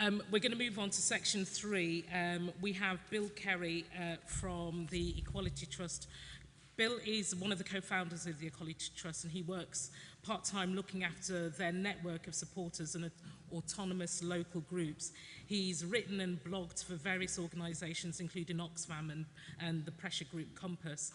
We're going to move on to section 3. We have Bill Kerry from the Equality Trust. Bill is one of the co-founders of the Equality Trust, and he works part-time looking after their network of supporters and autonomous local groups. He's written and blogged for various organisations, including Oxfam and the pressure group Compass.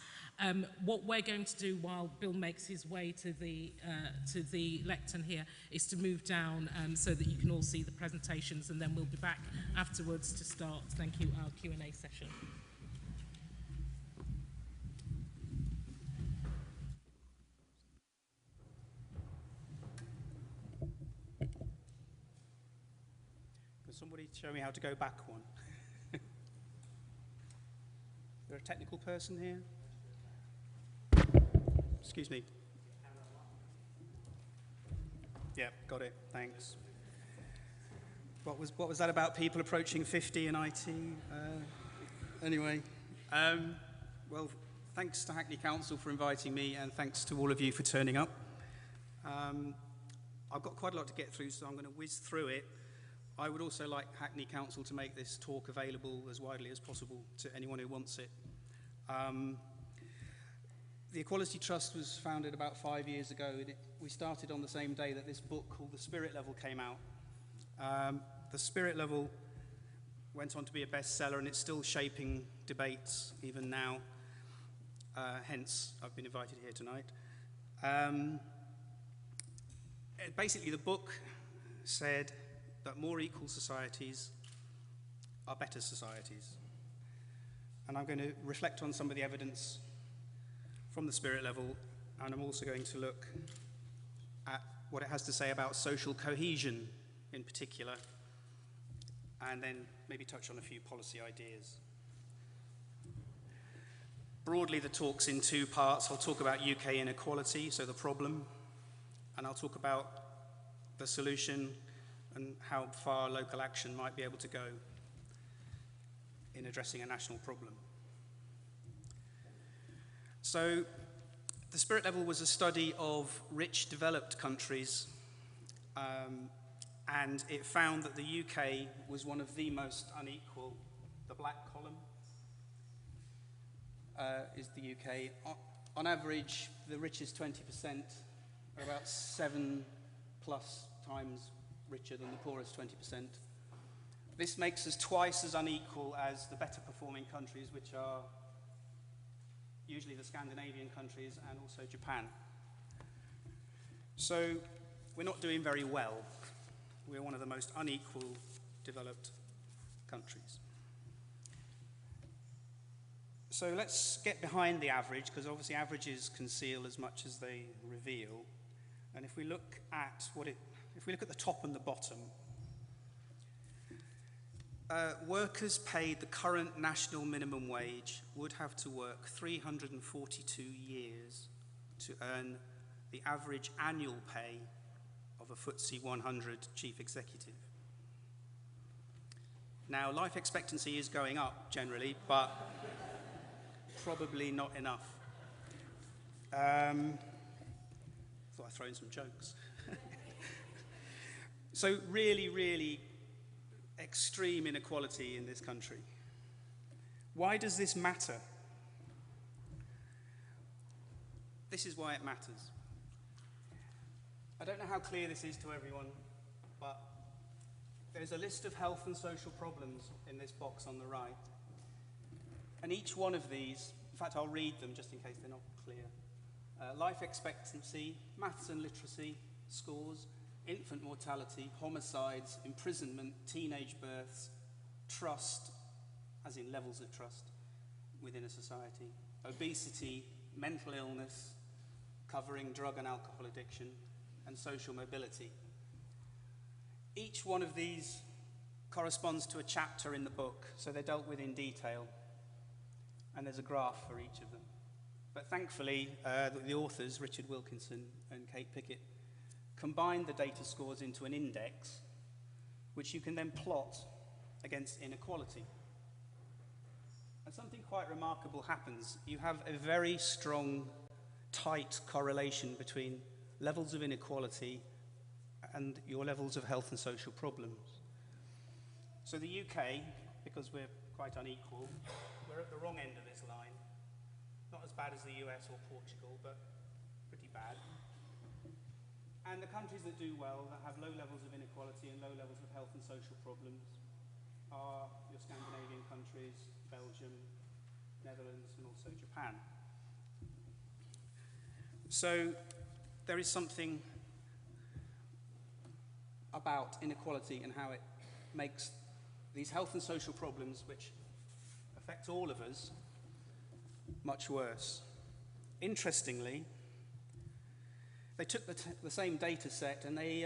What we're going to do while Bill makes his way to the lectern here is to move down so that you can all see the presentations, and then we'll be back afterwards to start, thank you, our Q&A session. Somebody show me how to go back one. Is there a technical person here? Excuse me. Yeah, got it. Thanks. What was that about people approaching 50 in IT? Anyway, well, thanks to Hackney Council for inviting me, and thanks to all of you for turning up. I've got quite a lot to get through, so I'm going to whiz through it. I would also like Hackney Council to make this talk available as widely as possible to anyone who wants it. The Equality Trust was founded about 5 years ago. We started on the same day that this book called The Spirit Level came out. The Spirit Level went on to be a bestseller, and it's still shaping debates even now. Hence, I've been invited here tonight. Basically, the book said that more equal societies are better societies. And I'm going to reflect on some of the evidence from the Spirit Level, and I'm also going to look at what it has to say about social cohesion in particular, and then maybe touch on a few policy ideas. Broadly, the talk's in 2 parts. I'll talk about UK inequality, so the problem, and I'll talk about the solution and how far local action might be able to go in addressing a national problem. So, the Spirit Level was a study of rich, developed countries, and it found that the UK was one of the most unequal. The black column is the UK. On average, the richest 20% are about 7+ times richer than the poorest 20%. This makes us twice as unequal as the better performing countries, which are usually the Scandinavian countries and also Japan. So we're not doing very well. We're one of the most unequal developed countries. So let's get behind the average, because obviously averages conceal as much as they reveal. And if we look at the top and the bottom, workers paid the current national minimum wage would have to work 342 years to earn the average annual pay of a FTSE 100 chief executive. Now, life expectancy is going up generally, but probably not enough. Thought I'd throw in some jokes. So really, really extreme inequality in this country. Why does this matter? This is why it matters. I don't know how clear this is to everyone, but there's a list of health and social problems in this box on the right. And each one of these, in fact, I'll read them just in case they're not clear. Life expectancy, maths and literacy, scores, infant mortality, homicides, imprisonment, teenage births, trust, as in levels of trust within a society, obesity, mental illness, covering drug and alcohol addiction, and social mobility. Each one of these corresponds to a chapter in the book, so they're dealt with in detail, and there's a graph for each of them. But thankfully, the authors, Richard Wilkinson and Kate Pickett, combined the data scores into an index, which you can then plot against inequality. And something quite remarkable happens. You have a very strong, tight correlation between levels of inequality and your levels of health and social problems. So the UK, because we're quite unequal, we're at the wrong end of this line. Not as bad as the US or Portugal, but pretty bad. And the countries that do well, that have low levels of inequality and low levels of health and social problems, are your Scandinavian countries, Belgium, Netherlands, and also Japan. So there is something about inequality and how it makes these health and social problems, which affect all of us, much worse. Interestingly, they took the same data set and they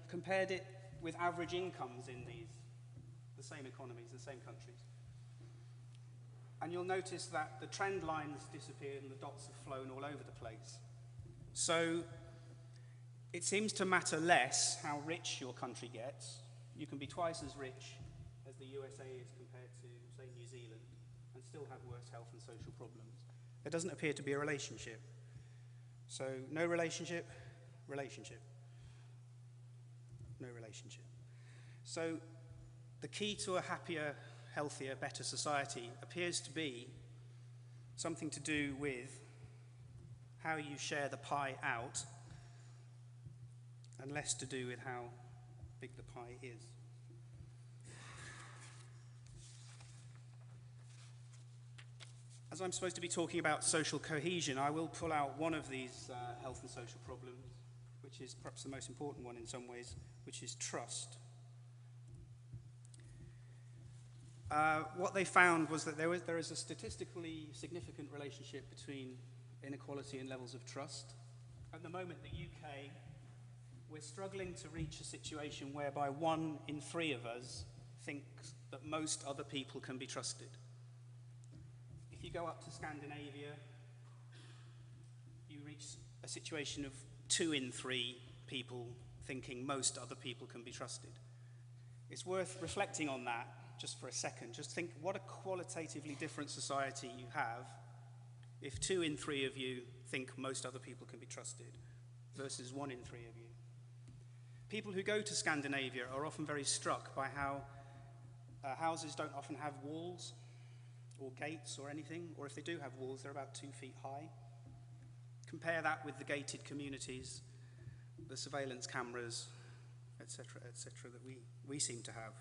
compared it with average incomes in the same economies, the same countries. And you'll notice that the trend lines disappeared and the dots have flown all over the place. So it seems to matter less how rich your country gets. You can be twice as rich as the USA is compared to, say, New Zealand, and still have worse health and social problems. There doesn't appear to be a relationship. So no relationship, relationship. No relationship. So the key to a happier, healthier, better society appears to be something to do with how you share the pie out and less to do with how big the pie is. As I'm supposed to be talking about social cohesion, I will pull out one of these health and social problems, which is perhaps the most important one in some ways, which is trust. What they found was that there is a statistically significant relationship between inequality and levels of trust. At the moment, the UK, we're struggling to reach a situation whereby 1 in 3 of us thinks that most other people can be trusted. If you go up to Scandinavia, you reach a situation of 2 in 3 people thinking most other people can be trusted. It's worth reflecting on that just for a second. Just think what a qualitatively different society you have if 2 in 3 of you think most other people can be trusted versus 1 in 3 of you. People who go to Scandinavia are often very struck by how houses don't often have walls or gates or anything, or if they do have walls, they're about 2 feet high. Compare that with the gated communities, the surveillance cameras, etc., that we seem to have.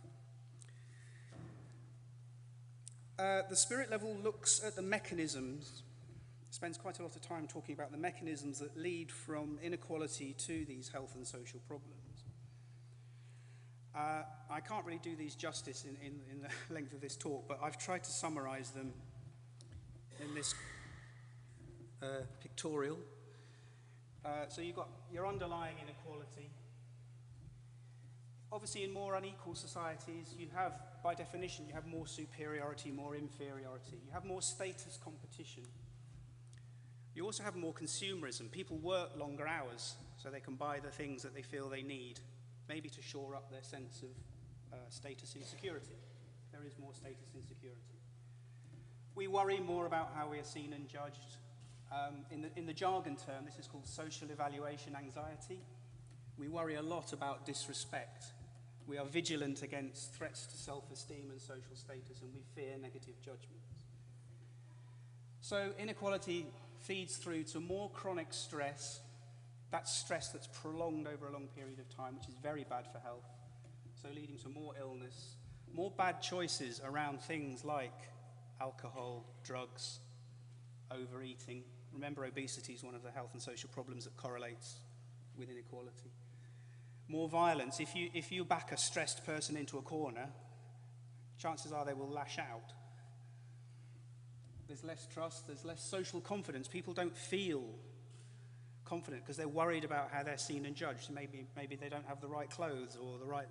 The spirit level looks at the mechanisms, spends quite a lot of time talking about the mechanisms that lead from inequality to these health and social problems. I can't really do these justice in the length of this talk, but I've tried to summarize them in this pictorial. So you've got your underlying inequality. Obviously, in more unequal societies, you have, by definition, you have more superiority, more inferiority. You have more status competition. You also have more consumerism. People work longer hours so they can buy the things that they feel they need, maybe to shore up their sense of status insecurity. There is more status insecurity. We worry more about how we are seen and judged. In the jargon term, this is called social evaluation anxiety. We worry a lot about disrespect. We are vigilant against threats to self-esteem and social status, and we fear negative judgments. So inequality feeds through to more chronic stress. That's stress that's prolonged over a long period of time, which is very bad for health. So leading to more illness, more bad choices around things like alcohol, drugs, overeating. Remember, obesity is one of the health and social problems that correlates with inequality. More violence. If you back a stressed person into a corner, chances are they will lash out. There's less trust, there's less social confidence. People don't feel confident because they're worried about how they're seen and judged. Maybe they don't have the right clothes or the right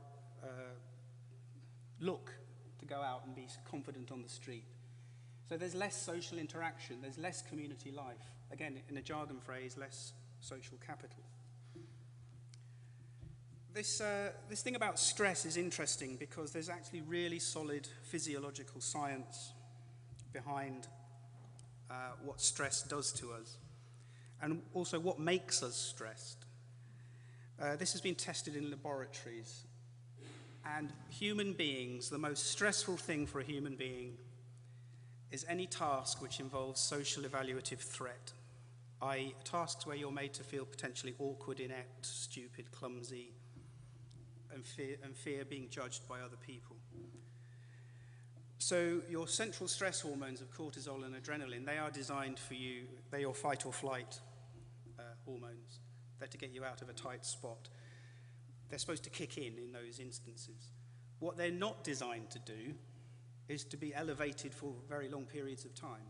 look to go out and be confident on the street. So there's less social interaction, there's less community life. Again, in a jargon phrase, less social capital. This thing about stress is interesting because there's actually really solid physiological science behind what stress does to us, and also what makes us stressed. This has been tested in laboratories, And human beings, the most stressful thing for a human being is any task which involves social evaluative threat, i.e. tasks where you're made to feel potentially awkward, inept, stupid, clumsy, and fear being judged by other people. So your central stress hormones of cortisol and adrenaline, they are designed for you, they're your fight or flight hormones. They're to get you out of a tight spot. They're supposed to kick in those instances. What they're not designed to do is to be elevated for very long periods of time.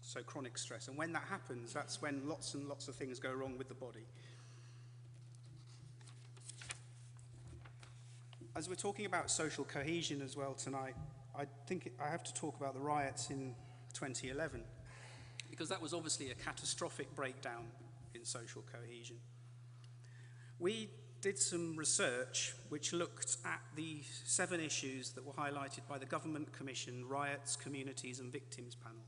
So chronic stress. And when that happens, that's when lots and lots of things go wrong with the body. As we're talking about social cohesion as well tonight, I think I have to talk about the riots in 2011, because that was obviously a catastrophic breakdown in social cohesion. We did some research which looked at the 7 issues that were highlighted by the Government Commission Riots, Communities and Victims panel.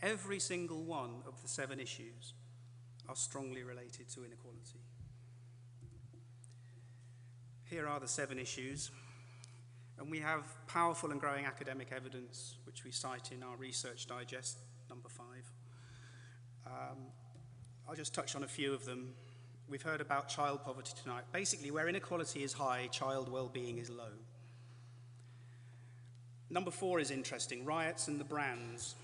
Every single one of the 7 issues are strongly related to inequality. Here are the 7 issues, and we have powerful and growing academic evidence, which we cite in our Research Digest, number 5. I'll just touch on a few of them. We've heard about child poverty tonight. Basically, where inequality is high, child well-being is low. Number 4 is interesting, riots and the brands.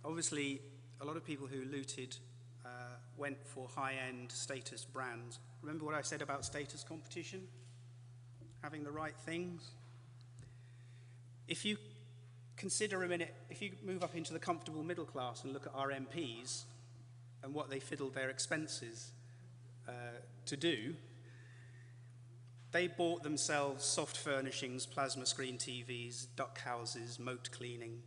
Obviously, a lot of people who looted went for high-end status brands. Remember what I said about status competition? Having the right things? If you consider a minute, if you move up into the comfortable middle class and look at our MPs and what they fiddled their expenses to do, they bought themselves soft furnishings, plasma screen TVs, duck houses, moat cleaning.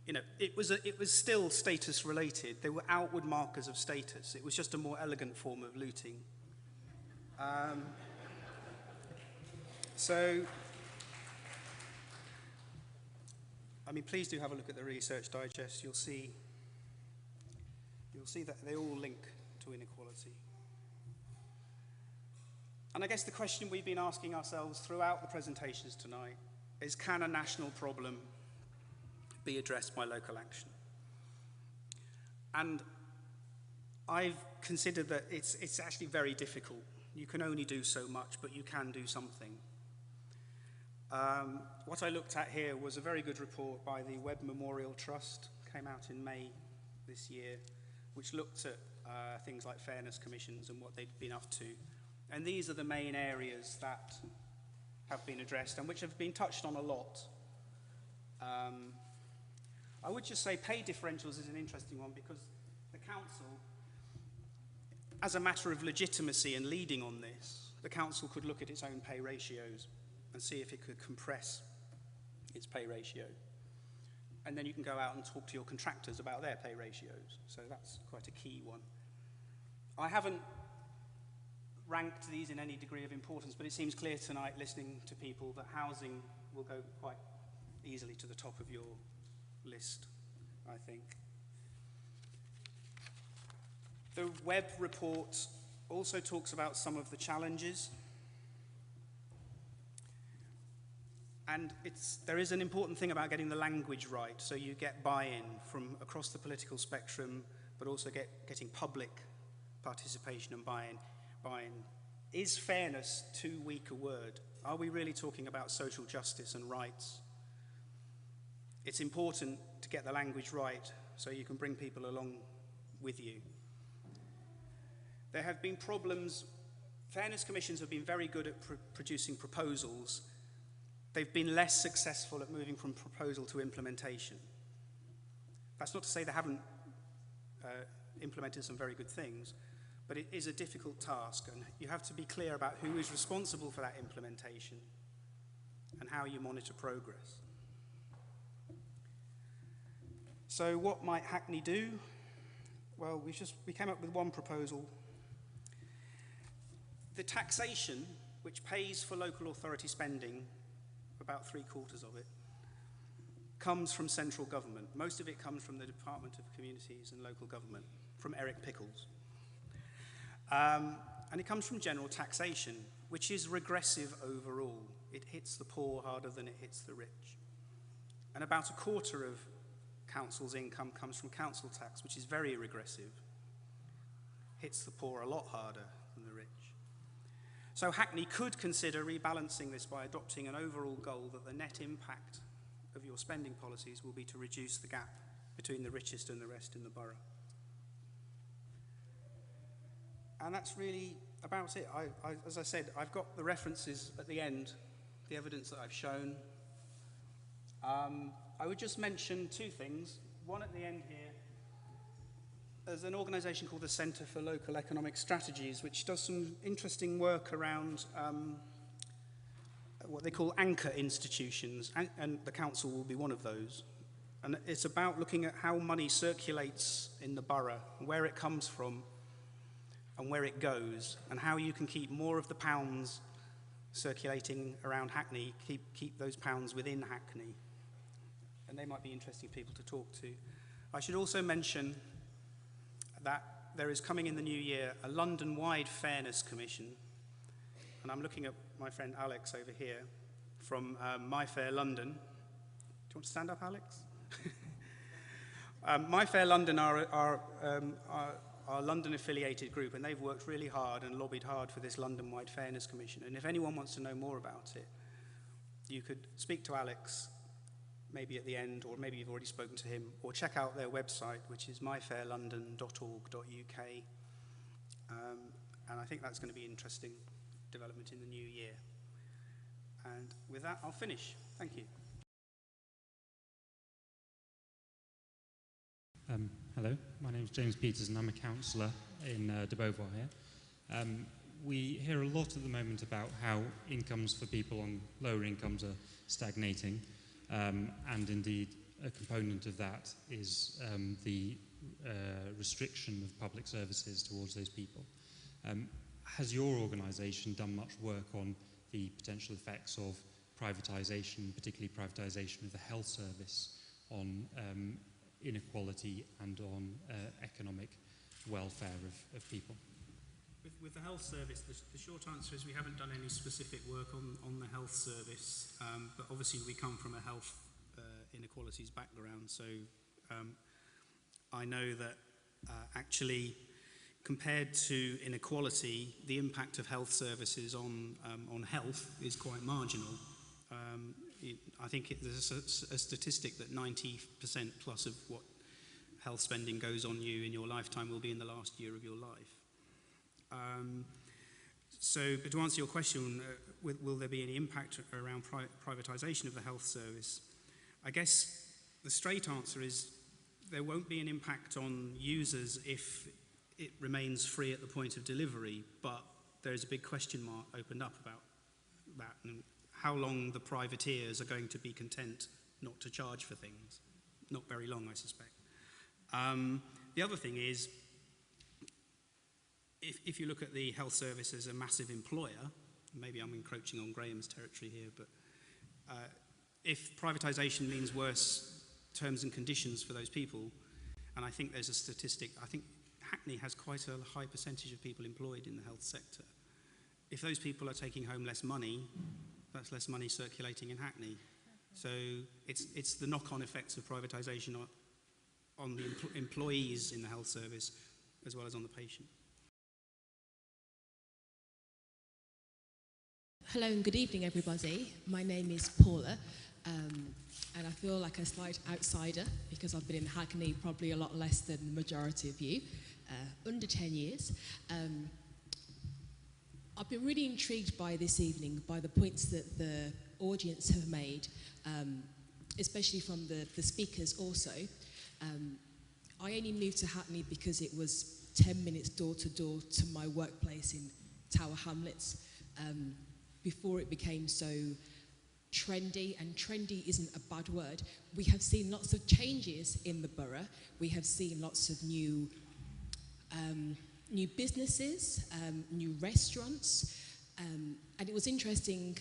You know, it was still status related. They were outward markers of status. It was just a more elegant form of looting. So, I mean, please do have a look at the Research Digest. You'll see that they all link to inequality. And I guess the question we've been asking ourselves throughout the presentations tonight is, can a national problem be addressed by local action? And I've considered that it's actually very difficult. You can only do so much, but you can do something. What I looked at here was a very good report by the Webb Memorial Trust, came out in May this year, which looked at things like fairness commissions and what they'd been up to. And these are the main areas that have been addressed and which have been touched on a lot. I would just say pay differentials is an interesting one, because the council, as a matter of legitimacy and leading on this, the council could look at its own pay ratios and see if it could compress its pay ratio. And then you can go out and talk to your contractors about their pay ratios. So that's quite a key one. I haven't ranked these in any degree of importance, but it seems clear tonight, listening to people, that housing will go quite easily to the top of your list, I think. The Webb report also talks about some of the challenges. And there is an important thing about getting the language right, so you get buy-in from across the political spectrum, but also getting public participation and buy-in. Is fairness too weak a word? Are we really talking about social justice and rights? It's important to get the language right so you can bring people along with you. There have been problems. Fairness commissions have been very good at producing proposals. They've been less successful at moving from proposal to implementation. That's not to say they haven't implemented some very good things, but it is a difficult task, and you have to be clear about who is responsible for that implementation and how you monitor progress. So what might Hackney do? Well, we came up with one proposal. The taxation, which pays for local authority spending, about 3/4 of it, comes from central government. Most of it comes from the Department of Communities and Local Government, from Eric Pickles. And it comes from general taxation. which is regressive overall. It hits the poor harder than it hits the rich. And about a quarter of council's income comes from council tax, which is very regressive. Hits the poor a lot harder than the rich. So Hackney could consider rebalancing this by adopting an overall goal that the net impact of your spending policies will be to reduce the gap between the richest and the rest in the borough. And that's really about it. As I said, I've got the references at the end, the evidence that I've shown. I would just mention two things. One at the end here, there's an organisation called the Centre for Local Economic Strategies, which does some interesting work around what they call anchor institutions, and the council will be one of those. And it's about looking at how money circulates in the borough, where it comes from, and where it goes, and how you can keep more of the pounds circulating around Hackney, keep those pounds within Hackney. And they might be interesting people to talk to. I should also mention that there is coming in the new year a London-wide Fairness Commission, and I'm looking at my friend Alex over here from My Fair London. Do you want to stand up, Alex? My Fair London are our London-affiliated group, and they've worked really hard and lobbied hard for this London-wide Fairness Commission. And if anyone wants to know more about it, you could speak to Alex maybe at the end, or maybe you've already spoken to him, or check out their website, which is myfairlondon.org.uk. And I think that's going to be an interesting development in the new year. And with that, I'll finish. Thank you. Hello, my name is James Peters and I'm a councillor in de Beauvoir here. We hear a lot at the moment about how incomes for people on lower incomes are stagnating, and indeed a component of that is the restriction of public services towards those people. Has your organisation done much work on the potential effects of privatisation, particularly privatisation of the health service, on inequality and on economic welfare of people? With the health service, the short answer is we haven't done any specific work on the health service, but obviously we come from a health inequalities background, so I know that actually compared to inequality, the impact of health services on health is quite marginal. I think there's a statistic that 90% plus of what health spending goes on you in your lifetime will be in the last year of your life. But to answer your question, will there be any impact around privatisation of the health service? I guess the straight answer is there won't be an impact on users if it remains free at the point of delivery, but there's a big question mark opened up about that and how long the privateers are going to be content not to charge for things. Not very long, I suspect. The other thing is, if you look at the health service as a massive employer, maybe I'm encroaching on Graeme's territory here, but if privatisation means worse terms and conditions for those people, and I think there's a statistic, I think Hackney has quite a high percentage of people employed in the health sector. If those people are taking home less money, that's less money circulating in Hackney. So it's the knock-on effects of privatisation on the employees in the health service as well as on the patient. Hello and good evening, everybody. My name is Paula, and I feel like a slight outsider because I've been in Hackney probably a lot less than the majority of you, under 10 years. I've been really intrigued by this evening, by the points that the audience have made, especially from the speakers also. I only moved to Hackney because it was 10 minutes door to door to my workplace in Tower Hamlets, before it became so trendy, and trendy isn't a bad word. We have seen lots of changes in the borough. We have seen lots of new businesses, new restaurants, and it was interesting,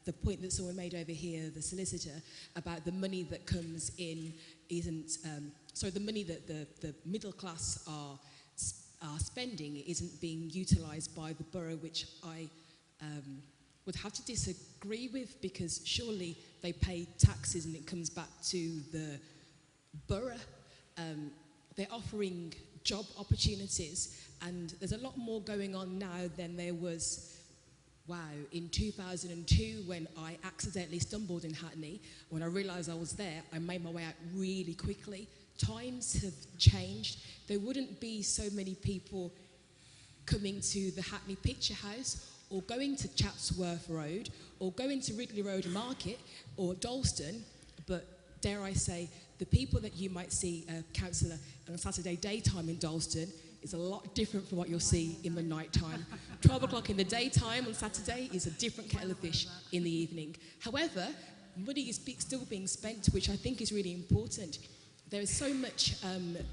the point that someone made over here, the solicitor, about the money that comes in isn't, the money that the middle class are spending isn't being utilised by the borough, which I would have to disagree with, because surely they pay taxes and it comes back to the borough. They're offering job opportunities, and there's a lot more going on now than there was, in 2002, when I accidentally stumbled in Hackney. When I realised I was there, I made my way out really quickly. Times have changed. There wouldn't be so many people coming to the Hackney Picture House, or going to Chatsworth Road, or going to Ridley Road Market, or Dalston, but dare I say, the people that you might see, Councillor, on a Saturday daytime in Dalston is a lot different from what you'll see in the night time. 12 o'clock in the daytime on Saturday is a different kettle of fish in the evening. However, money is still being spent, which I think is really important. There is so much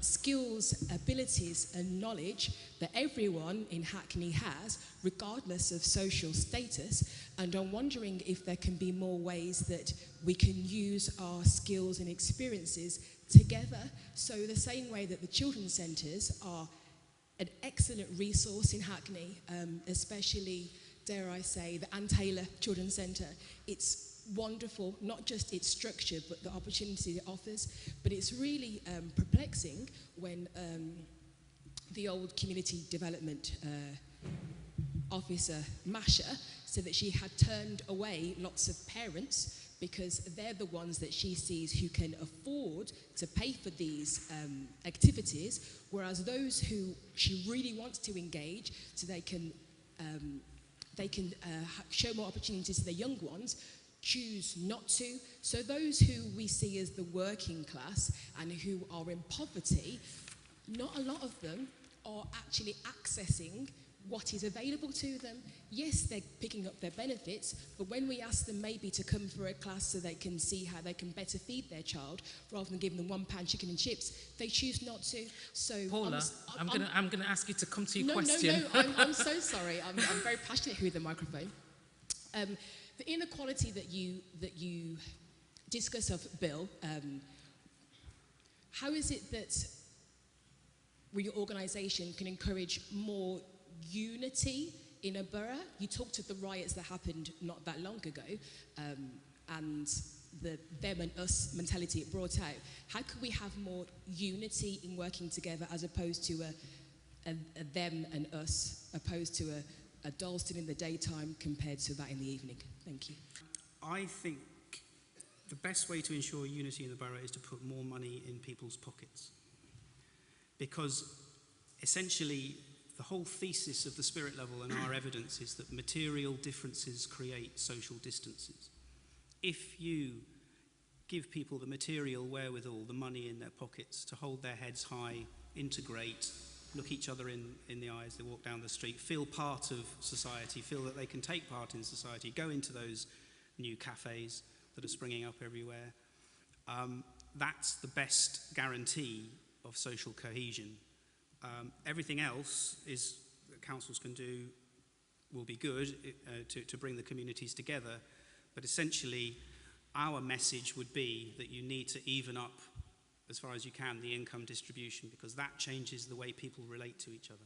skills, abilities and knowledge that everyone in Hackney has, regardless of social status, and I'm wondering if there can be more ways that we can use our skills and experiences together. So the same way that the children's centres are an excellent resource in Hackney, especially, dare I say, the Ann Taylor Children's Centre. It's wonderful, not just its structure, but the opportunity it offers. But it's really perplexing when the old community development officer, Masha, said that she had turned away lots of parents because they're the ones that she sees who can afford to pay for these activities, whereas those who she really wants to engage so they can show more opportunities to the young ones, choose not to. So those who we see as the working class and who are in poverty, not a lot of them are actually accessing what is available to them. Yes, they're picking up their benefits, but when we ask them maybe to come for a class so they can see how they can better feed their child, rather than giving them £1 chicken and chips, they choose not to. So Paula, I'm going to ask you to come to your question. No, I'm so sorry. I'm very passionate with the microphone. The inequality that you discuss of, Bill, how is it that your organisation can encourage more unity in a borough? You talked of the riots that happened not that long ago, and the them and us mentality it brought out. How could we have more unity in working together, as opposed to a them and us, opposed to a Dalston in the daytime compared to that in the evening? Thank you. I think the best way to ensure unity in the borough is to put more money in people's pockets. Because essentially, the whole thesis of the spirit level and our evidence is that material differences create social distances. If you give people the material wherewithal, the money in their pockets to hold their heads high, integrate, look each other in the eyes, they walk down the street, feel part of society, feel that they can take part in society, go into those new cafes that are springing up everywhere, that's the best guarantee of social cohesion. Everything else is that councils can do will be good to bring the communities together, but essentially our message would be that you need to even up as far as you can the income distribution, because that changes the way people relate to each other.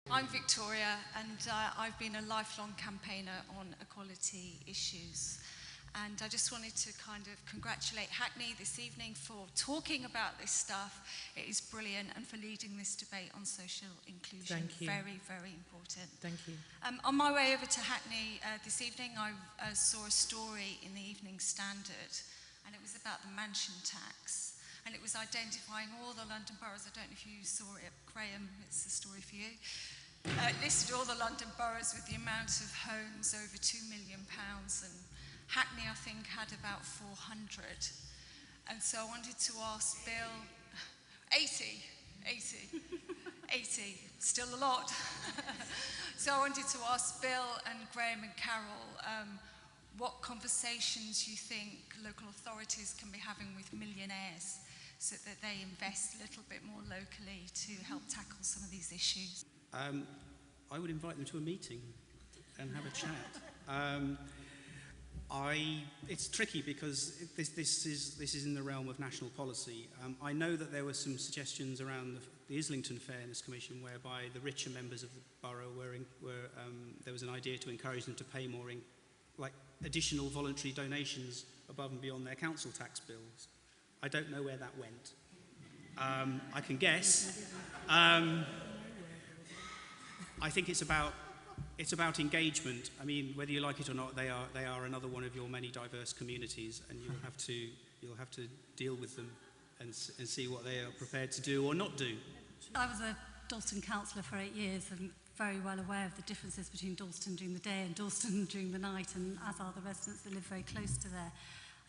I'm Victoria, and I've been a lifelong campaigner on equality issues. And I just wanted to kind of congratulate Hackney this evening for talking about this stuff. It is brilliant, and for leading this debate on social inclusion. Thank you. Very, very important. Thank you. On my way over to Hackney this evening, I saw a story in the Evening Standard, and it was about the mansion tax. And it was identifying all the London boroughs. I don't know if you saw it, Graeme, it's a story for you. It listed all the London boroughs with the amount of homes over £2 million, and Hackney, I think, had about 400. And so I wanted to ask Bill, 80, still a lot. So I wanted to ask Bill and Graeme and Carol what conversations you think local authorities can be having with millionaires so that they invest a little bit more locally to help tackle some of these issues. I would invite them to a meeting and have a chat. It's tricky because this is in the realm of national policy. I know that there were some suggestions around the Islington Fairness Commission, whereby the richer members of the borough there was an idea to encourage them to pay more like additional voluntary donations above and beyond their council tax bills. I don't know where that went. I can guess. I think it's about engagement. I mean, whether you like it or not, they are another one of your many diverse communities, and you'll have to deal with them and see what they are prepared to do or not do. I was a Dalston councillor for 8 years and very well aware of the differences between Dalston during the day and Dalston during the night, and as are the residents that live very close to there.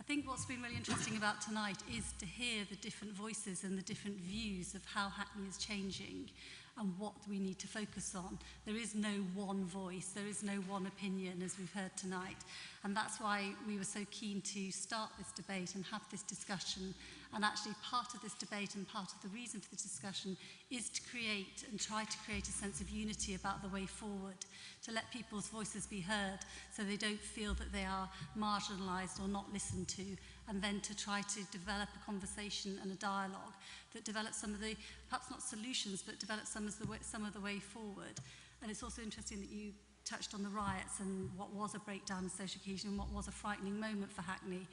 I think what's been really interesting about tonight is to hear the different voices and the different views of how Hackney is changing and what we need to focus on. There is no one voice, there is no one opinion, as we've heard tonight. And that's why we were so keen to start this debate and have this discussion. And actually part of this debate and part of the reason for this discussion is to create and try to create a sense of unity about the way forward, to let people's voices be heard so they don't feel that they are marginalised or not listened to, and then to try to develop a conversation and a dialogue that develops some of the, perhaps not solutions, but develops some of the way forward. And it's also interesting that you touched on the riots and what was a breakdown in social cohesion and what was a frightening moment for Hackney.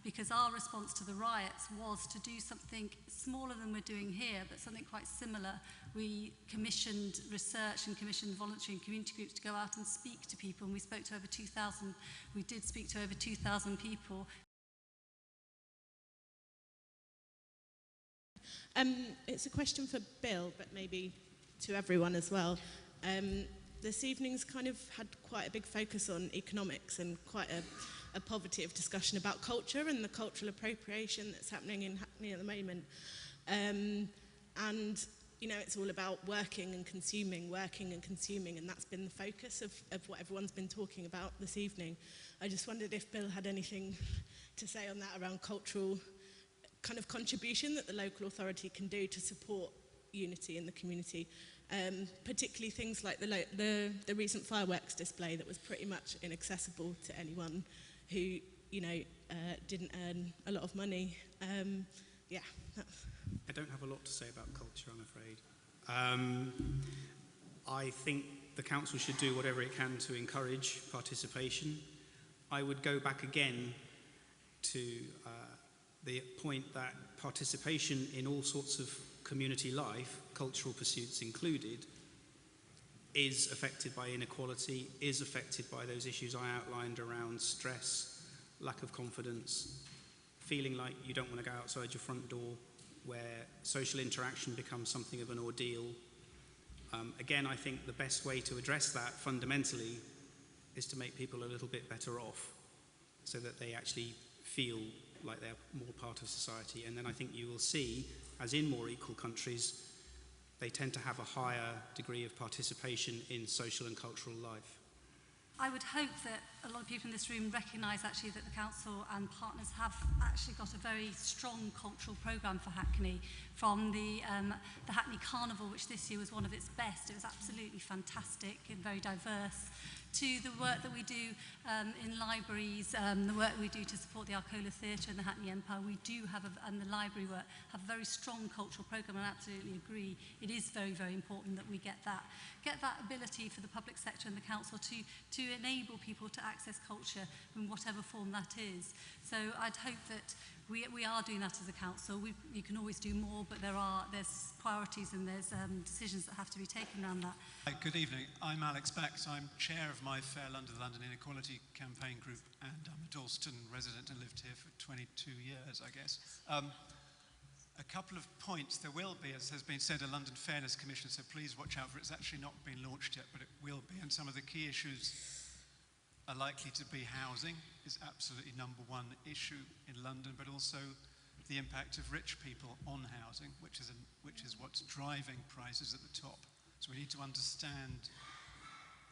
Because our response to the riots was to do something smaller than we're doing here, but something quite similar. We commissioned research and commissioned voluntary and community groups to go out and speak to people, and we spoke to over 2,000. We did speak to over 2,000 people. It's a question for Bill, but maybe to everyone as well. This evening's kind of had quite a big focus on economics and quite a poverty of discussion about culture and the cultural appropriation that's happening in Hackney at the moment. And, you know, it's all about working and consuming, and that's been the focus of what everyone's been talking about this evening. I just wondered if Bill had anything to say on that around cultural kind of contribution that the local authority can do to support unity in the community. Particularly things like the recent fireworks display that was pretty much inaccessible to anyone who, you know, didn't earn a lot of money. Yeah. I don't have a lot to say about culture, I'm afraid. I think the council should do whatever it can to encourage participation. I would go back again to the point that participation in all sorts of community life, cultural pursuits included, is affected by inequality, is affected by those issues I outlined around stress, lack of confidence, feeling like you don't want to go outside your front door, where social interaction becomes something of an ordeal. Again, I think the best way to address that fundamentally is to make people a little bit better off so that they actually feel like they're more part of society. And then I think you will see, as in more equal countries, they tend to have a higher degree of participation in social and cultural life. I would hope that a lot of people in this room recognise actually that the council and partners have actually got a very strong cultural programme for Hackney, from the Hackney Carnival, which this year was one of its best. It was absolutely fantastic and very diverse, to the work that we do in libraries, the work we do to support the Arcola Theatre and the Hackney Empire. We do have, and the library work, have a very strong cultural programme, and I absolutely agree. It is very, very important that we get that ability for the public sector and the council to enable people to access culture in whatever form that is. So I'd hope that we are doing that as a council. You can always do more, but there's priorities and there's decisions that have to be taken around that. Hi, good evening. I'm Alex Bax. I'm chair of my Fair London Inequality campaign group, and I'm a Dalston resident and lived here for 22 years, I guess. A couple of points. There will be, as has been said, a London Fairness Commission, so please watch out for it. It's actually not been launched yet, but it will be. And some of the key issues are likely to be housing is absolutely number one issue in London, but also the impact of rich people on housing, which is what's driving prices at the top. So we need to understand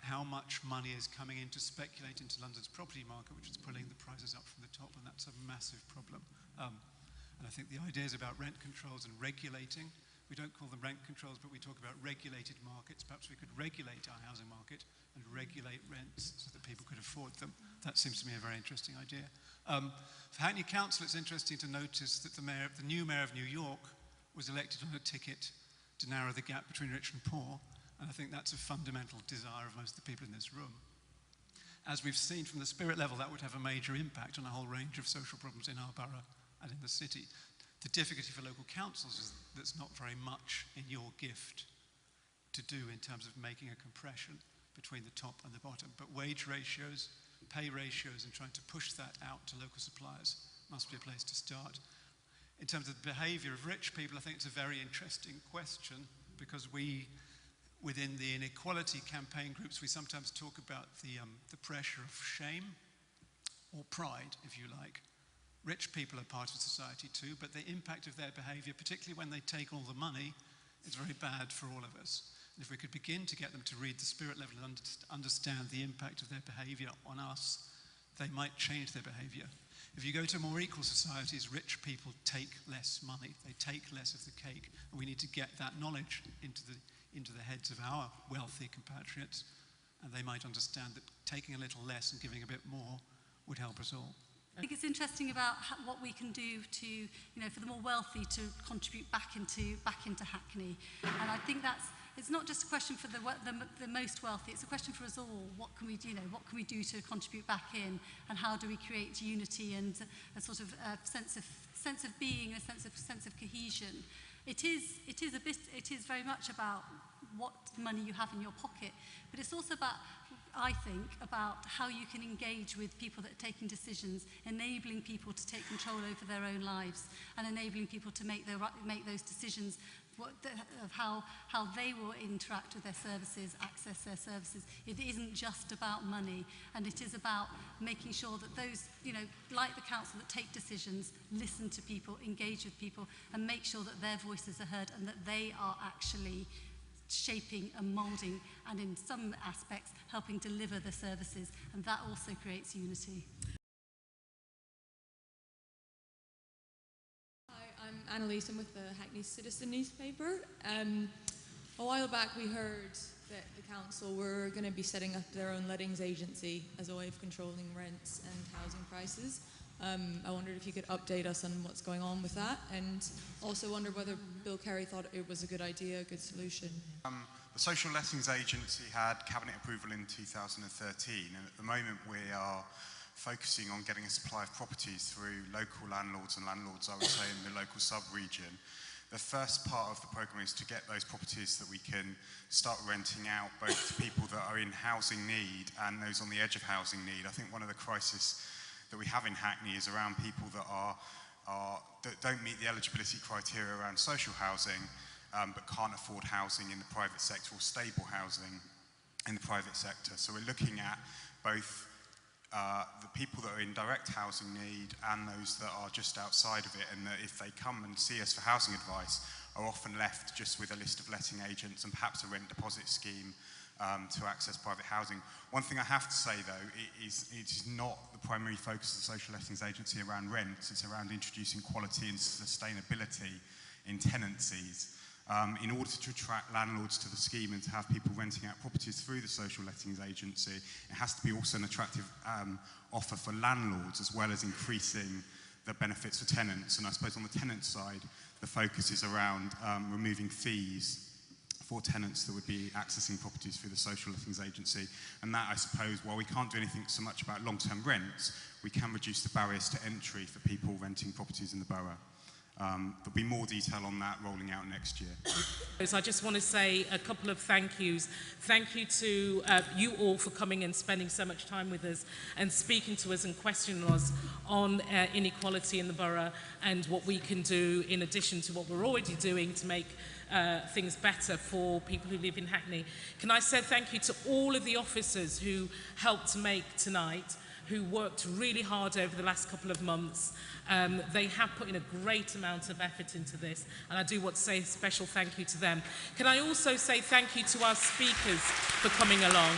how much money is coming in to speculate into London's property market, which is pulling the prices up from the top, and that's a massive problem. And I think the ideas about rent controls and regulating, we don't call them rent controls, but we talk about regulated markets. Perhaps we could regulate our housing market and regulate rents so that people could afford them. That seems to me a very interesting idea. For Hackney Council, it's interesting to notice that the new mayor of New York was elected on a ticket to narrow the gap between rich and poor, and I think that's a fundamental desire of most of the people in this room. As we've seen from the spirit level, that would have a major impact on a whole range of social problems in our borough and in the city. The difficulty for local councils is there's not very much in your gift to do in terms of making a compression between the top and the bottom. But wage ratios, pay ratios, and trying to push that out to local suppliers must be a place to start. In terms of the behaviour of rich people, I think it's a very interesting question, because we, within the inequality campaign groups, we sometimes talk about the pressure of shame, or pride, if you like. Rich people are part of society too, but the impact of their behaviour, particularly when they take all the money, is very bad for all of us. And if we could begin to get them to read the spirit level and understand the impact of their behaviour on us, they might change their behaviour. If you go to more equal societies, rich people take less money, they take less of the cake, and we need to get that knowledge into the heads of our wealthy compatriots, and they might understand that taking a little less and giving a bit more would help us all. I think it's interesting about what we can do to, for the more wealthy to contribute back into Hackney. And I think it's not just a question for the most wealthy, it's a question for us all. What can we do to contribute back in, and how do we create unity and a sort of sense of being, a sense of cohesion? It is very much about what money you have in your pocket, but it's also about, I think, about how you can engage with people that are taking decisions, enabling people to take control over their own lives, and enabling people to make those decisions of how they will interact with their services, access their services. It isn't just about money, and it is about making sure that those, like the council that take decisions, listen to people, engage with people, and make sure that their voices are heard and that they are actually shaping and moulding, and in some aspects helping deliver the services, and that also creates unity. Hi, I'm Annalise. I'm with the Hackney Citizen newspaper. A while back we heard that the council were going to be setting up their own lettings agency as a way of controlling rents and housing prices. I wondered if you could update us on what's going on with that, and also wondered whether Bill Kerry thought it was a good idea, a good solution. The Social Lettings Agency had cabinet approval in 2013, and at the moment we are focusing on getting a supply of properties through local landlords and landlords, I would say, in the local sub-region. The first part of the programme is to get those properties that we can start renting out both to people that are in housing need and those on the edge of housing need. I think one of the crises that we have in Hackney is around people that that don't meet the eligibility criteria around social housing, but can't afford housing in the private sector or stable housing in the private sector. So we're looking at both the people that are in direct housing need and those that are just outside of it, and that if they come and see us for housing advice, are often left just with a list of letting agents and perhaps a rent deposit scheme to access private housing. One thing I have to say though, it is not the primary focus of the Social Lettings Agency around rents, it's around introducing quality and sustainability in tenancies. In order to attract landlords to the scheme and to have people renting out properties through the Social Lettings Agency, it has to be also an attractive offer for landlords, as well as increasing the benefits for tenants. And I suppose on the tenant side, the focus is around removing fees for tenants that would be accessing properties through the Social Lettings Agency. And that, I suppose, while we can't do anything so much about long-term rents, we can reduce the barriers to entry for people renting properties in the borough. There'll be more detail on that rolling out next year. I just want to say a couple of thank yous. Thank you to you all for coming and spending so much time with us and speaking to us and questioning us on inequality in the borough and what we can do in addition to what we're already doing to make things better for people who live in Hackney. Can I say thank you to all of the officers who helped to make tonight, who worked really hard over the last couple of months. They have put in a great amount of effort into this, and I do want to say a special thank you to them. Can I also say thank you to our speakers for coming along.